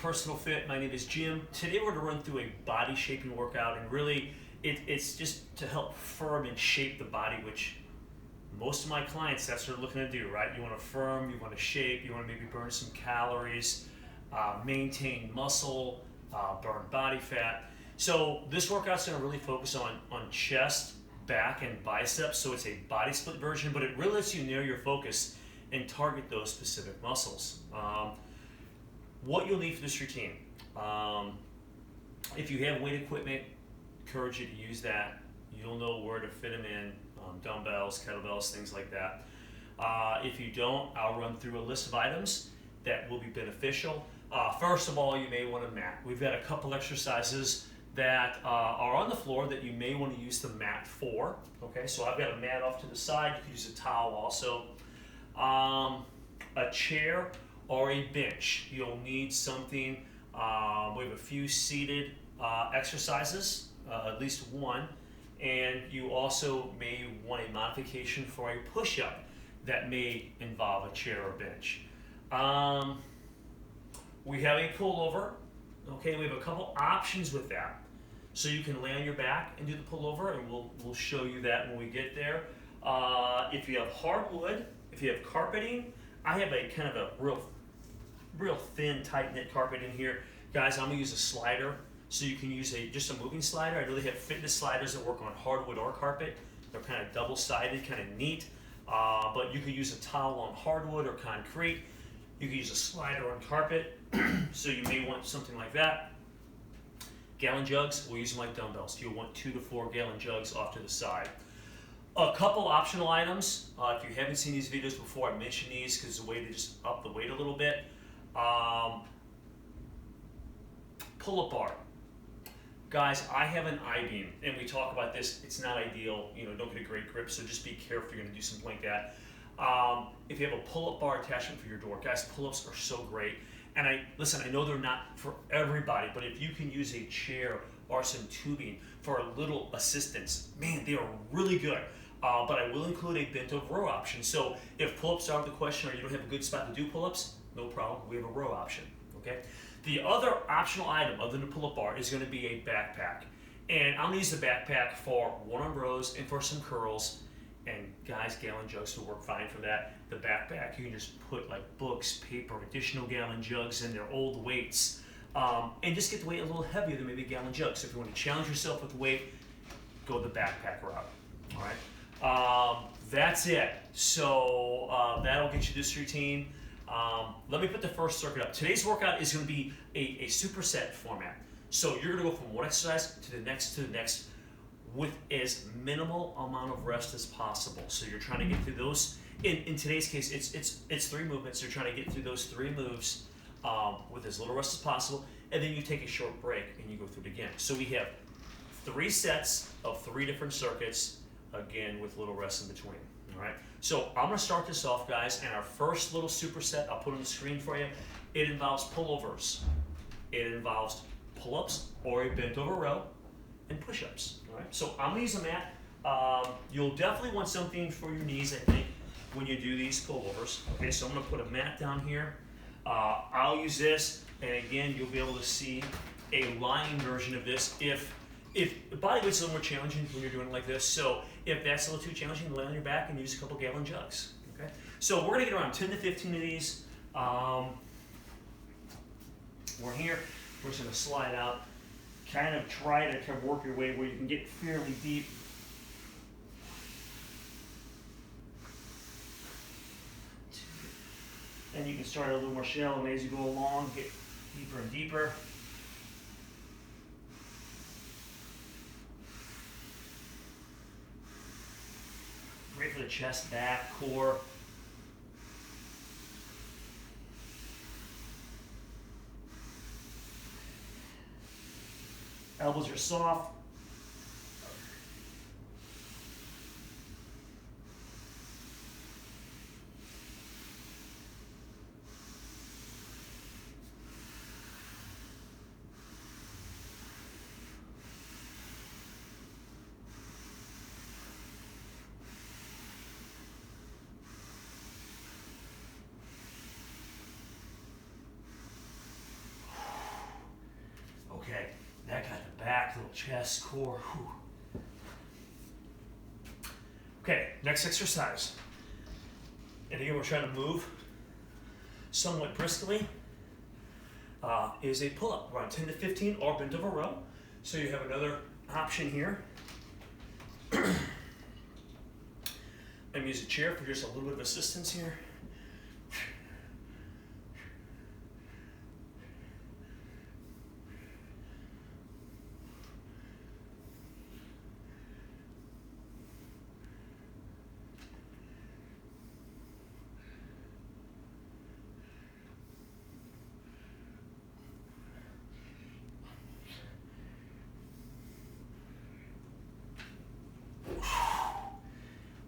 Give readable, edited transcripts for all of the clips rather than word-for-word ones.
Personal Fit. My name is Jim. Today we're going to run through a body shaping workout, and really it's just to help firm and shape the body, which most of my clients, that's what they're looking to do, right? You want to firm, you want to shape, you want to maybe burn some calories, maintain muscle, burn body fat. So this workout's going to really focus on chest, back, and biceps. So it's a body split version, but it really lets you narrow your focus and target those specific muscles. What you'll need for this routine. If you have weight equipment, encourage you to use that. You'll know where to fit them in, dumbbells, kettlebells, things like that. If you don't, I'll run through a list of items that will be beneficial. First of all, you may want a mat. We've got a couple exercises that are on the floor that you may want to use the mat for. Okay, so I've got a mat off to the side. You can use a towel also. A chair or a bench. You'll need something. We have a few seated exercises, at least one, and you also may want a modification for a push-up that may involve a chair or bench. We have a pullover. Okay, we have a couple options with that. So you can lay on your back and do the pullover, and we'll show you that when we get there. If you have hardwood, if you have carpeting, I have a kind of a real thin, tight-knit carpet in here. Guys, I'm gonna use a slider, so you can use just a moving slider. I really have fitness sliders that work on hardwood or carpet. They're kind of double-sided, kind of neat. But you could use a towel on hardwood or concrete. You could use a slider on carpet, so you may want something like that. Gallon jugs, we'll use them like dumbbells. You'll want 2 to 4 gallon jugs off to the side. A couple optional items. If you haven't seen these videos before, I mentioned these because it's a way to just up the weight a little bit. Pull-up bar. Guys, I have an I-beam, and we talk about this. It's not ideal. Don't get a great grip, so just be careful if you're going to do something like that. If you have a pull-up bar attachment for your door, guys, pull-ups are so great. And I know they're not for everybody, but if you can use a chair or some tubing for a little assistance, man, they are really good. But I will include a bent over row option. So if pull-ups are the question or you don't have a good spot to do pull-ups, no problem, we have a row option, okay? The other optional item other than the pull-up bar is gonna be a backpack. And I'm gonna use the backpack for one-arm rows and for some curls. And guys, gallon jugs will work fine for that. The backpack, you can just put like books, paper, additional gallon jugs in there, old weights, and just get the weight a little heavier than maybe a gallon jug. So if you want to challenge yourself with weight, go the backpack route, all right? That's it. So that'll get you this routine. Let me put the first circuit up. Today's workout is gonna be a superset format. So you're gonna go from one exercise to the next, with as minimal amount of rest as possible. So you're trying to get through those. In today's case, it's 3 movements. You're trying to get through those 3 moves with as little rest as possible, and then you take a short break and you go through it again. So we have 3 sets of 3 different circuits, again with little rest in between. All right. So I'm gonna start this off, guys, and our first little superset I'll put on the screen for you. It involves pullovers. It involves pull-ups or a bent over row, and push-ups. All right. So I'm gonna use a mat. You'll definitely want something for your knees, I think, when you do these pullovers. Okay. So I'm gonna put a mat down here. I'll use this, and again, you'll be able to see a lying version of this. If body weight's a little more challenging when you're doing it like this, so if that's a little too challenging, lay on your back and use a couple gallon jugs. Okay. So we're gonna get around 10 to 15 of these. We're here. We're just gonna slide out. Kind of try to work your way where you can get fairly deep. And you can start a little more shallow, and as you go along, get deeper and deeper. Great for the chest, back, core. Elbows are soft. chest, core. Whew. Okay, next exercise. And again, we're trying to move somewhat briskly. Is a pull-up, around 10 to 15, or bent over row. So you have another option here. I'm using a chair for just a little bit of assistance here.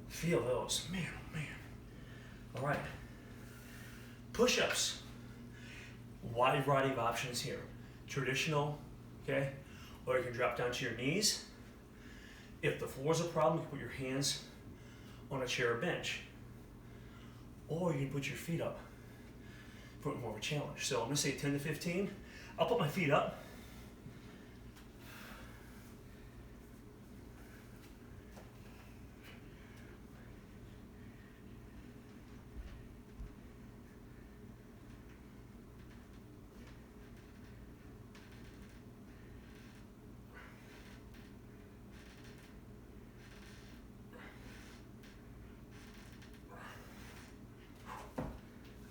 Feel those, man, oh man. All right, push-ups. Wide variety of options here. Traditional, okay? Or you can drop down to your knees. If the floor is a problem, you can put your hands on a chair or bench. Or you can put your feet up for more of a challenge. So I'm gonna say 10 to 15. I'll put my feet up.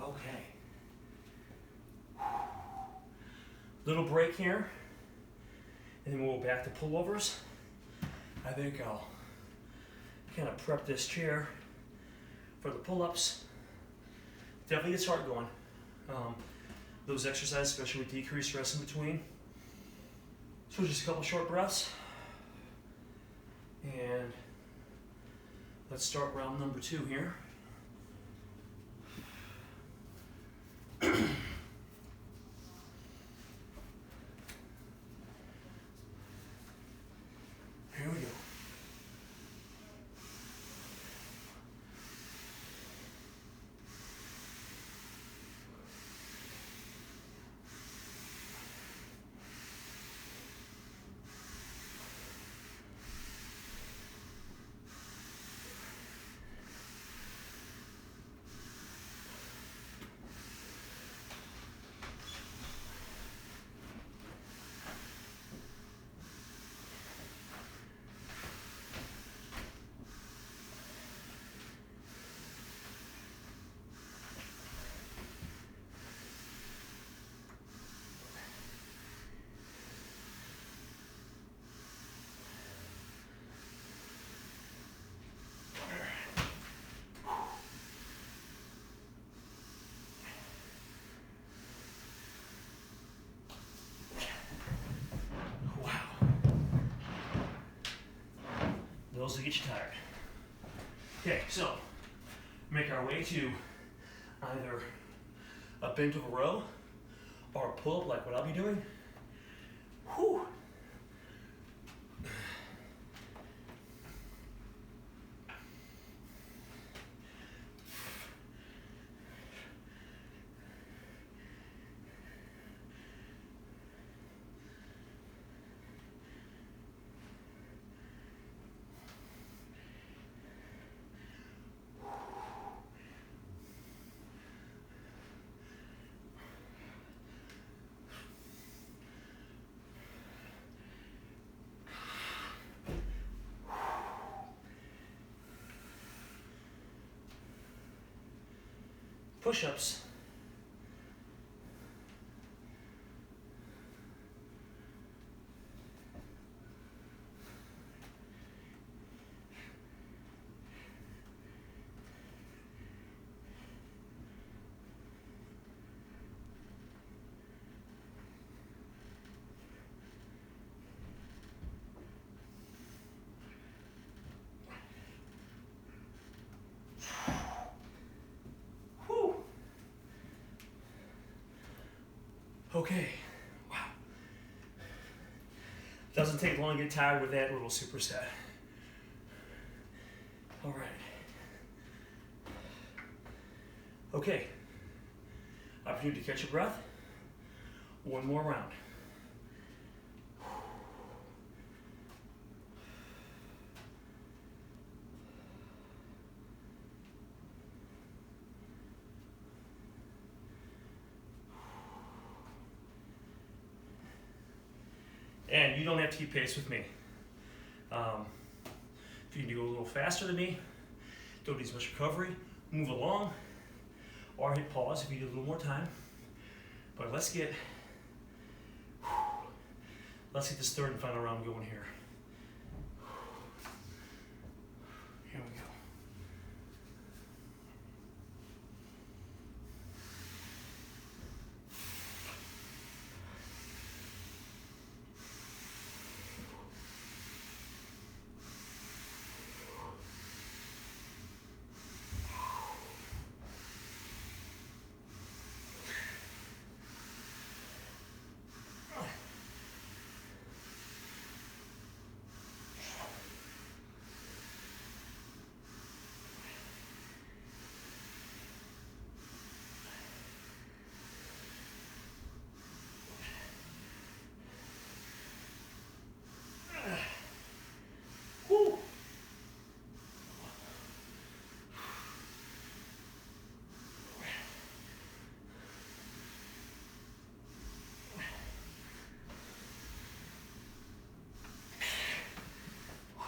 Okay. Little break here, and then we'll go back to pullovers. I think I'll kind of prep this chair for the pull-ups. Definitely gets heart going. Those exercises, especially with decreased rest in between. So just a couple short breaths. And let's start round number 2 here. Here we go. Those will get you tired. Okay, so make our way to either a bent over row or a pull-up like what I'll be doing. Whew. Push-ups. Okay, wow. Doesn't take long to get tired with that little superset. All right. Okay, opportunity to catch your breath. One more round. And you don't have to keep pace with me. If you need to go a little faster than me, don't need as much recovery, move along, or hit pause if you need a little more time. But let's get this third and final round going here. Here we go.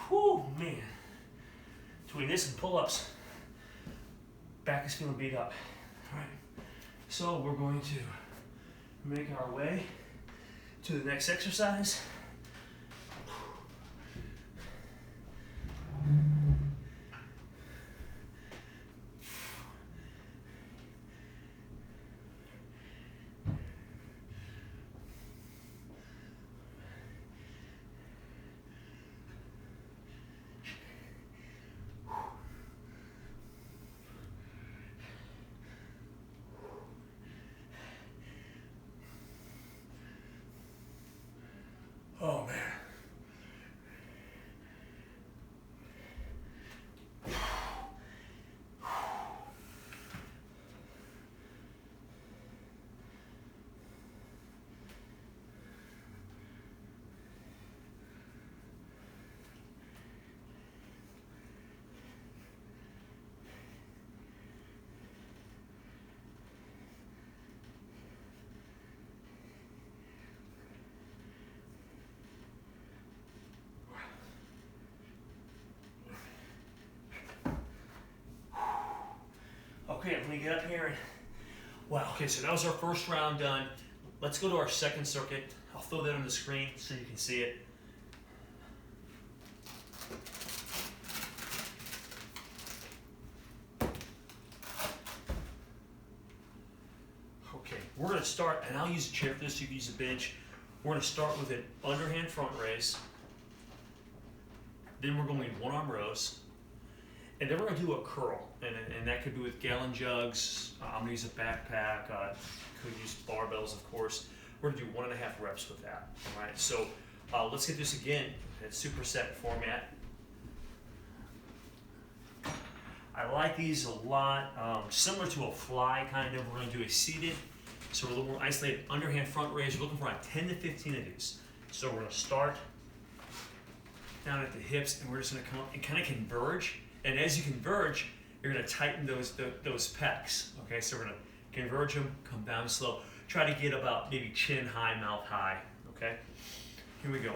Whew, man. Between this and pull-ups, back is feeling beat up. All right, so we're going to make our way to the next exercise. Oh man. Okay, let me get up here and, wow, okay, so that was our first round done. Let's go to our second circuit. I'll throw that on the screen so you can see it. Okay, we're gonna start, and I'll use a chair for this, you can use a bench. We're gonna start with an underhand front raise. Then we're going one arm rows. And then we're going to do a curl, and that could be with gallon jugs. I'm going to use a backpack. Could use barbells, of course. We're going to do 1.5 reps with that. All right, so let's get this again in superset format. I like these a lot. Similar to a fly, kind of. We're going to do a seated, so we're a little more isolated underhand front raise. We're looking for around 10 to 15 of these. So we're going to start down at the hips, and we're just going to come up and kind of converge. And as you converge, you're going to tighten those pecs. Okay, so we're going to converge them, come down slow. Try to get about maybe chin high, mouth high. Okay, here we go.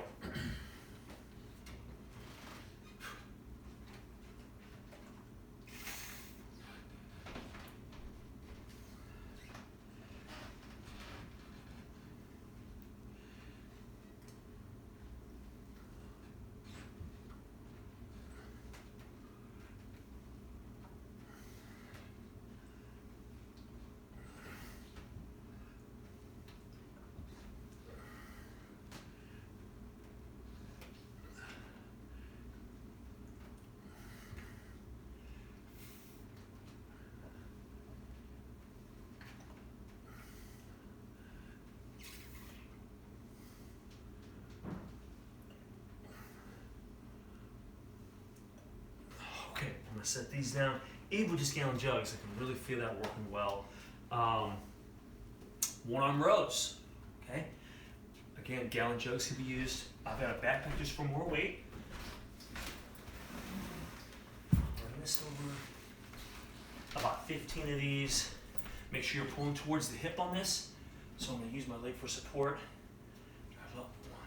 Okay, I'm gonna set these down. Even with just gallon jugs, I can really feel that working well. One arm rows, okay? Again, gallon jugs can be used. I've got a backpack just for more weight. Bring this over. About 15 of these. Make sure you're pulling towards the hip on this. So I'm gonna use my leg for support. Drive up, 1,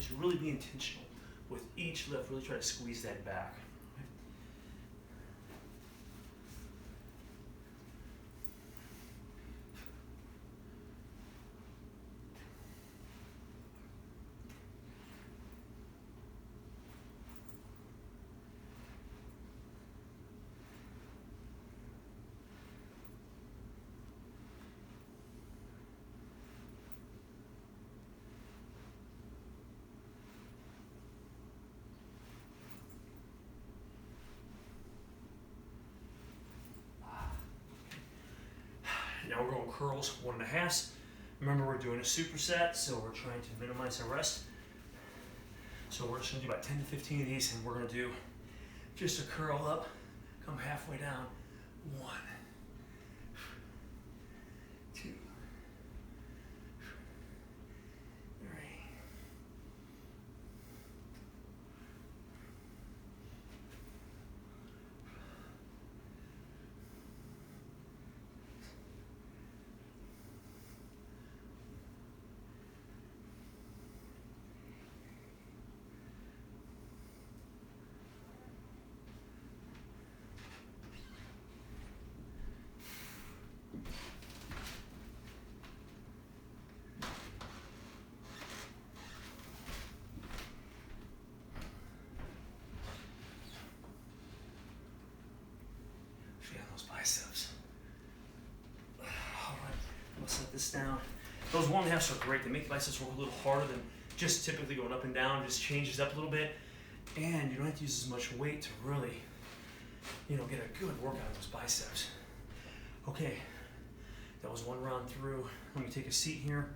is really be intentional with each lift. Really try to squeeze that back. Now we're going curls, 1.5. Remember, we're doing a superset, so we're trying to minimize our rest. So we're just gonna do about 10 to 15 of these, and we're gonna do just a curl up, come halfway down. 1, 2, 3. Those biceps. All right, we'll set this down. Those 1.5s are great. They make biceps work a little harder than just typically going up and down. Just changes up a little bit, and you don't have to use as much weight to really, get a good workout of those biceps. Okay, that was one round through. Let me take a seat here.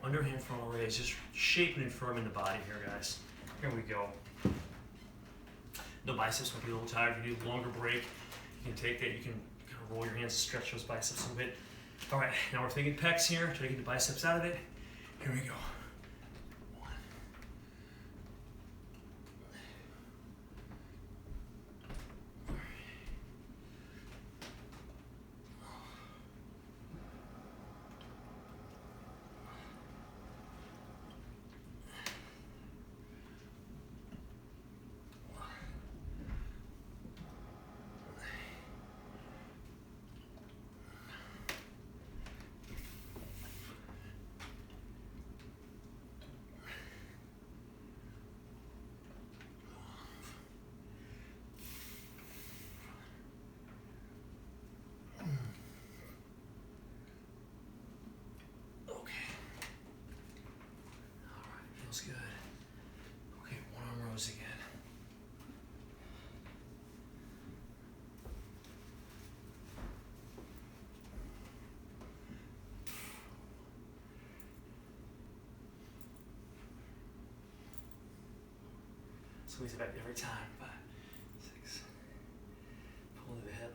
Underhand frontal raise, just shaping and firming the body here, guys. Here we go. The biceps might be a little tired. If you need a longer break, you can take that. You can kind of roll your hands, stretch those biceps a little bit. All right, now we're thinking pecs here. Try to get the biceps out of it. Here we go. 1. Feels good. Okay, one arm rows again. Squeeze it back every time. 5, 6. Pull to the hip.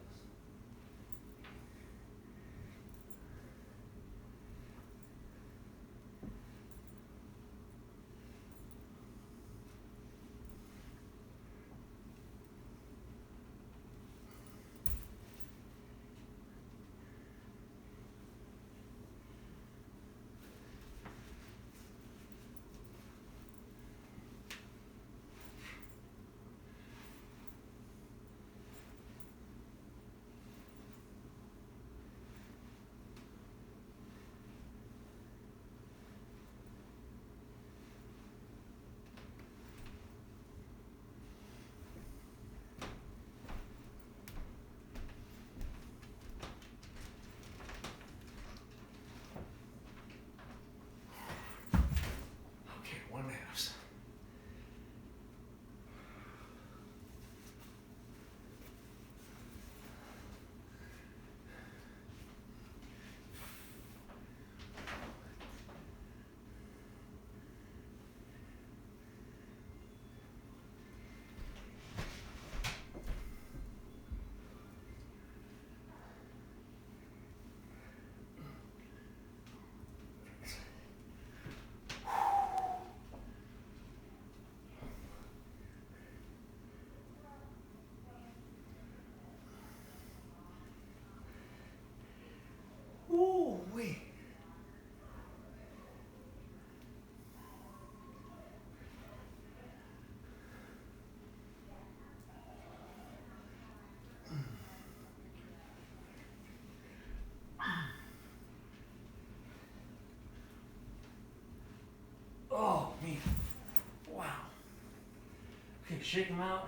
Okay, shake them out.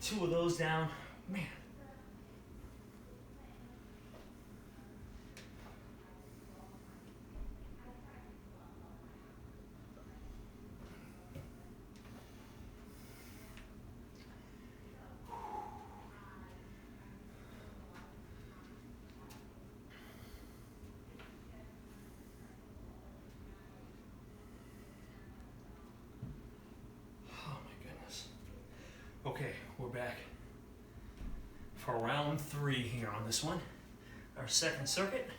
2 of those down. Man. Oh my goodness. Okay, we're back for round 3 here on this one. Our second circuit.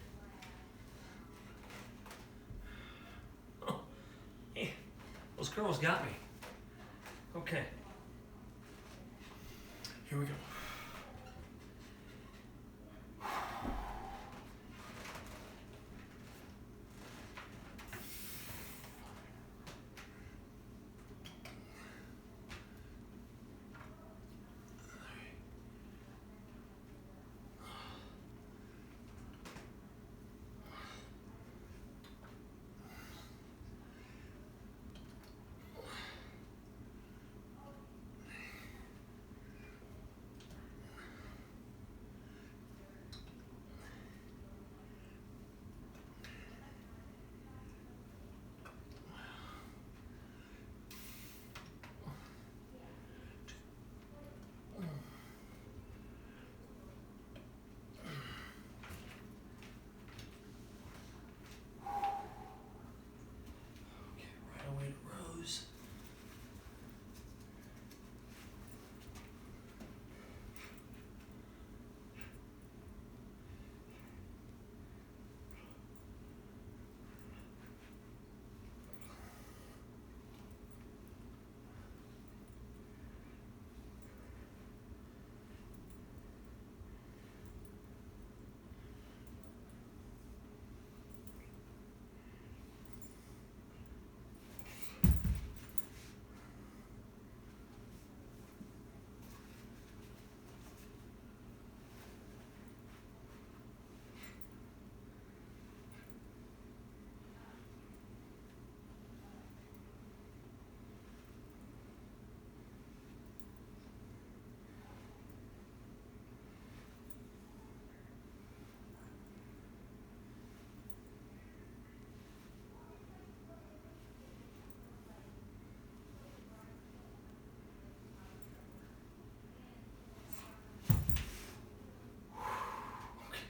Oh, yeah, those curls got me. Okay, here we go.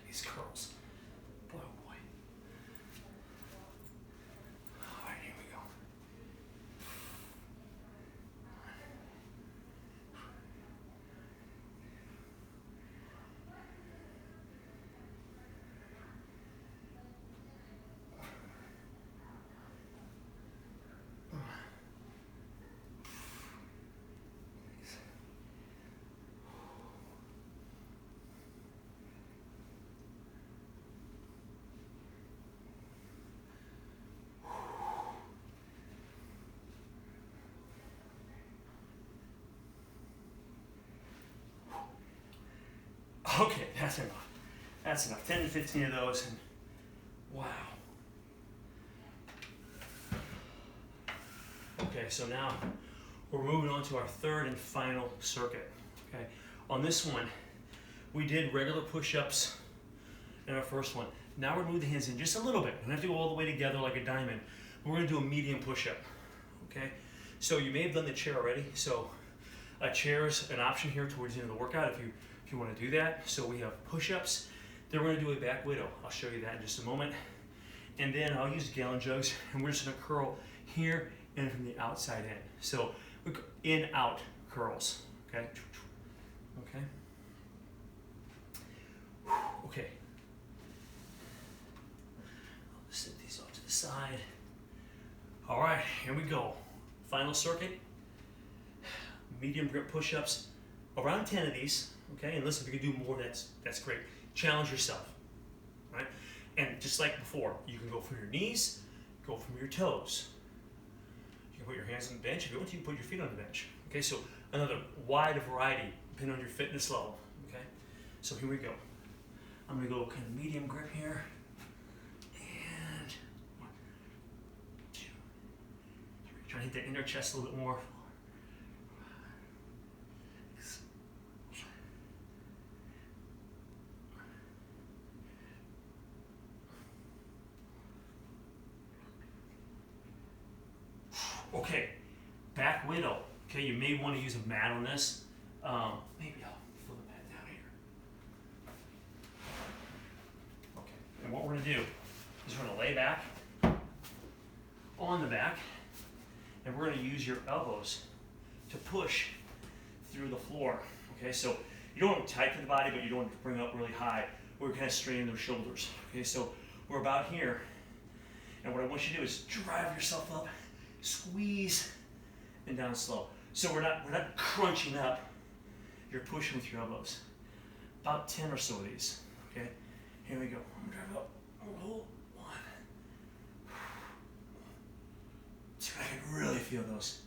These curls. Boy, oh boy. All right, here we go. Okay, that's enough. That's enough. 10 to 15 of those, and wow. Okay, so now we're moving on to our third and final circuit. Okay, on this one, we did regular push-ups in our first one. Now we're gonna move the hands in just a little bit. We don't have to go all the way together like a diamond. We're gonna do a medium push-up. Okay, so you may have done the chair already. So a chair is an option here towards the end of the workout if you want to do that. So we have push-ups. Then we're going to do a back widow. I'll show you that in just a moment. And then I'll use gallon jugs, and we're just going to curl here and from the outside in. So we go in, out curls. Okay. Okay. Okay. I'll just set these off to the side. All right, here we go. Final circuit. Medium grip push-ups. Around 10 of these. Okay, and listen, if you can do more, that's great. Challenge yourself, right? And just like before, you can go from your knees, go from your toes. You can put your hands on the bench. If you want to, you can put your feet on the bench. Okay, so another wide variety, depending on your fitness level. Okay, so here we go. I'm gonna go kind of medium grip here, and 1, 2, 3. Try to hit that inner chest a little bit more. 4, 5, Okay, back widow. Okay, you may want to use a mat on this. Maybe I'll flip the mat down here. Okay, and what we're going to do is we're going to lay back on the back, and we're going to use your elbows to push through the floor. Okay, so you don't want to tighten the body, but you don't want to bring it up really high. We're kind of straining those shoulders. Okay, so we're about here, and what I want you to do is drive yourself up, squeeze, and down slow. So we're not crunching up. You're pushing with your elbows. About 10 or so of these. Okay, here we go. I'm gonna drive up. Hold. 1, 2. I can really feel those.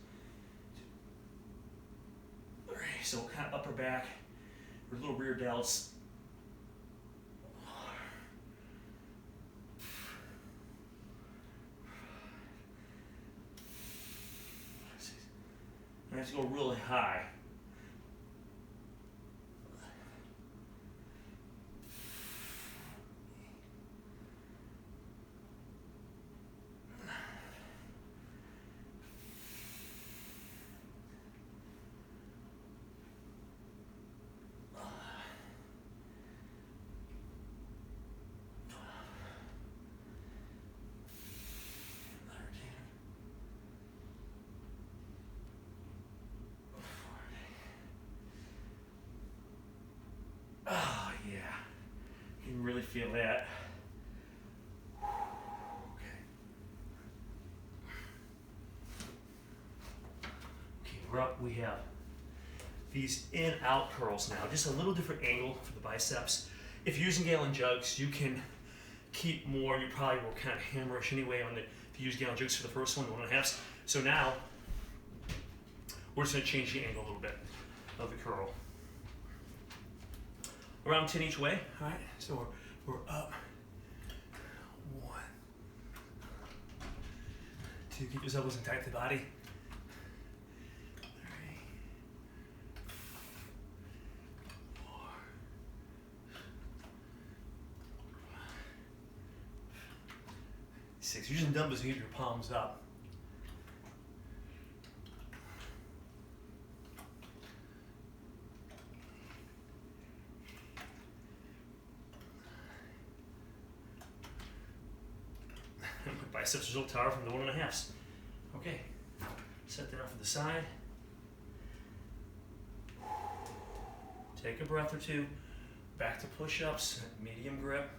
3. So kind of upper back, or little rear delts. 4. I have to go really high. 13. Oh yeah, you can really feel that. We're up, we have these in-out curls now, just a little different angle for the biceps. If you're using gallon jugs, you can keep more. You probably will kind of hammerish anyway on the, if you use gallon jugs for the first one, the 1.5. So now, we're just gonna change the angle a little bit of the curl. Around 10 each way, all right? So we're up. 1, 2, keep those elbows in tight to the body. 6. Using dumbbells to keep your palms up. My biceps are so tired from the 1.5s. Okay, set that off to the side. Take a breath or two. Back to push-ups, medium grip.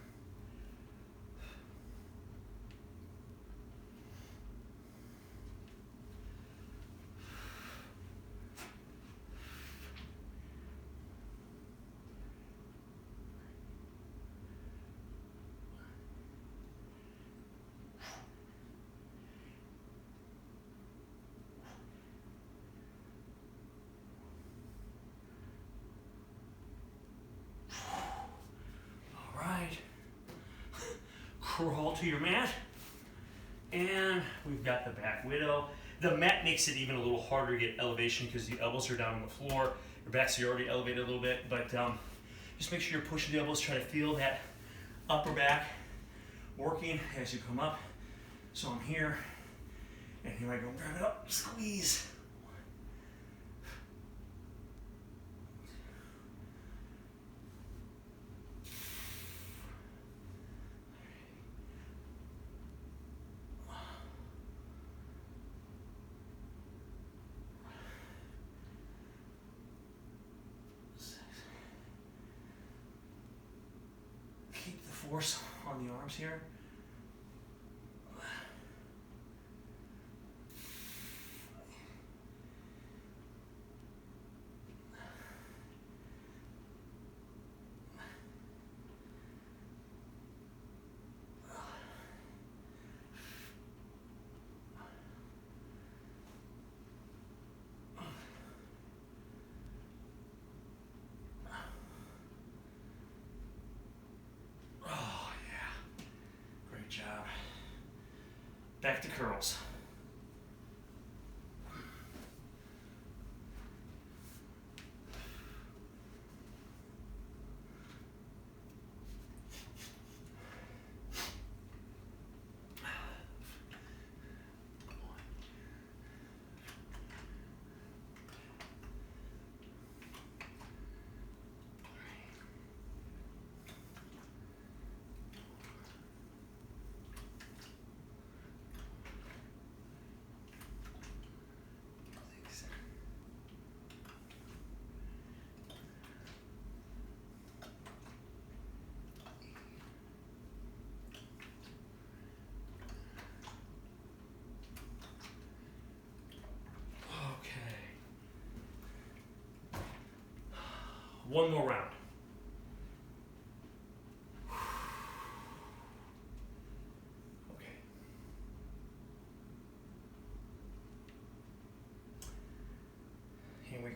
Crawl to your mat, and we've got the back widow. The mat makes it even a little harder to get elevation because the elbows are down on the floor. Your backs are already elevated a little bit, but just make sure you're pushing the elbows. Try to feel that upper back working as you come up. So I'm here, and here I go. Drive it up, squeeze. Keep the force on the arms here. Job. Back to curls. One more round. Okay. Here we go.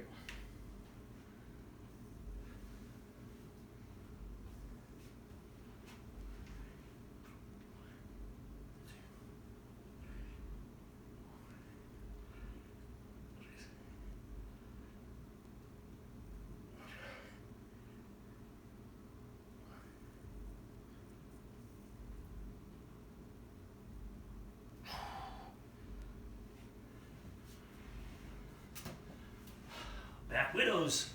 Back widows.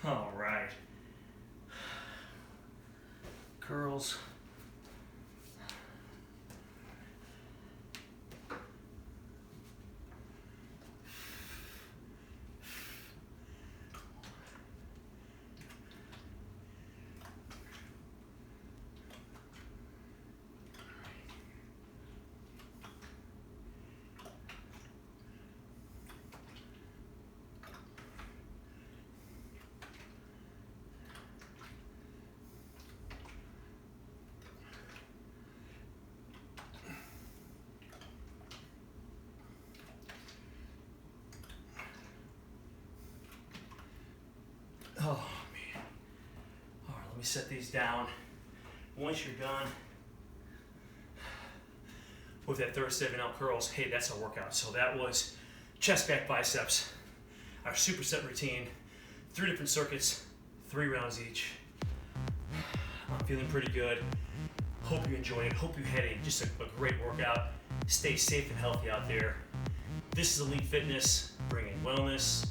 All right. Curls. Oh, man. All right, let me set these down. Once you're done with that third set of out curls, hey, that's our workout. So that was chest back biceps, our superset routine, 3 different circuits, 3 rounds each. I'm feeling pretty good. Hope you enjoyed it. Hope you had just a great workout. Stay safe and healthy out there. This is Elite Fitness, bringing wellness